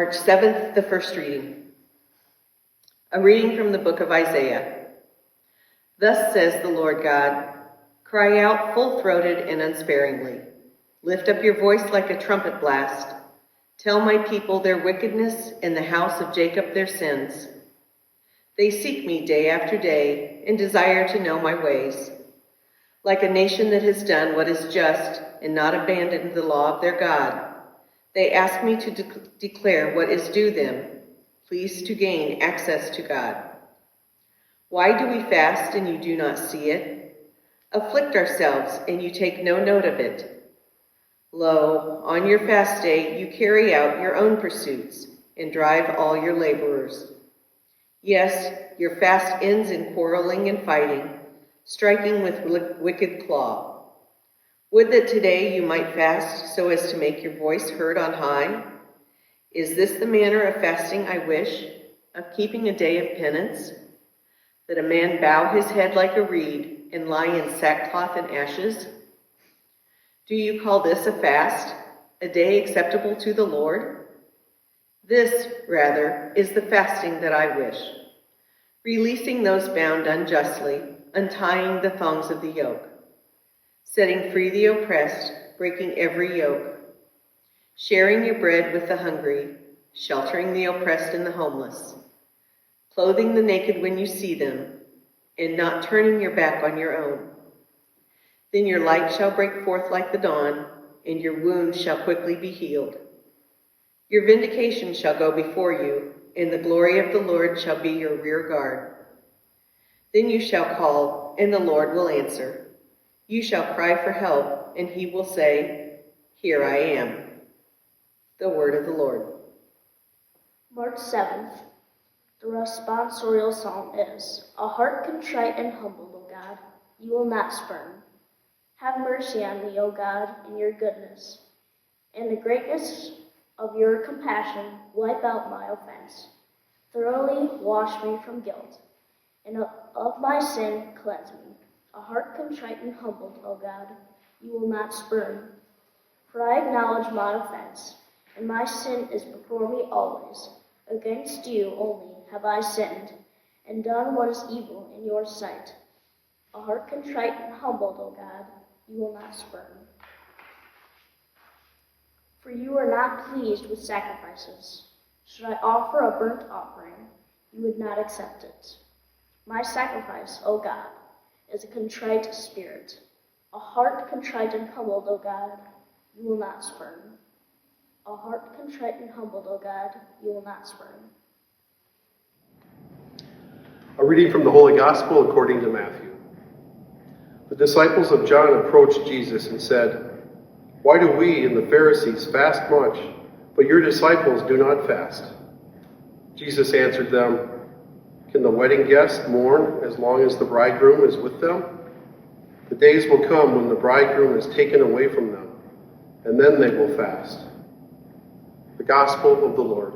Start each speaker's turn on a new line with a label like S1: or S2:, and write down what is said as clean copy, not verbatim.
S1: March 7th, the first reading. A reading from the book of Isaiah. Thus says the Lord God, cry out full-throated and unsparingly. Lift up your voice like a trumpet blast. Tell my people their wickedness and the house of Jacob their sins. They seek me day after day and desire to know my ways. Like a nation that has done what is just and not abandoned the law of their God, they ask me to declare what is due them, pleased to gain access to God. Why do we fast and you do not see it? Afflict ourselves and you take no note of it. Lo, on your fast day you carry out your own pursuits and drive all your laborers. Yes, your fast ends in quarreling and fighting, striking with wicked claw. Would that today you might fast so as to make your voice heard on high. Is this the manner of fasting I wish, of keeping a day of penance? That a man bow his head like a reed and lie in sackcloth and ashes? Do you call this a fast, a day acceptable to the Lord? This, rather, is the fasting that I wish, releasing those bound unjustly, untying the thongs of the yoke, setting free the oppressed, breaking every yoke, sharing your bread with the hungry, sheltering the oppressed and the homeless, clothing the naked when you see them, and not turning your back on your own. Then your light shall break forth like the dawn, and your wounds shall quickly be healed. Your vindication shall go before you, and the glory of the Lord shall be your rear guard. Then you shall call, and the Lord will answer. You shall cry for help, and he will say, here I am. The word of the Lord.
S2: March 7th. The responsorial psalm is, a heart contrite and humbled, O God, you will not spurn. Have mercy on me, O God, in your goodness. In the greatness of your compassion, wipe out my offense. Thoroughly wash me from guilt, and of my sin cleanse me. A heart contrite and humbled, O God, you will not spurn. For I acknowledge my offense, and my sin is before me always. Against you only have I sinned, and done what is evil in your sight. A heart contrite and humbled, O God, you will not spurn. For you are not pleased with sacrifices. Should I offer a burnt offering, you would not accept it. My sacrifice, O God, is a contrite spirit. A heart contrite and humbled, O God, you will not spurn. A heart contrite and humbled, O God, you will not spurn.
S3: A reading from the Holy Gospel according to Matthew. The disciples of John approached Jesus and said, why do we and the Pharisees fast much, but your disciples do not fast? Jesus answered them, can the wedding guests mourn as long as the bridegroom is with them? The days will come when the bridegroom is taken away from them, and then they will fast. The Gospel of the Lord.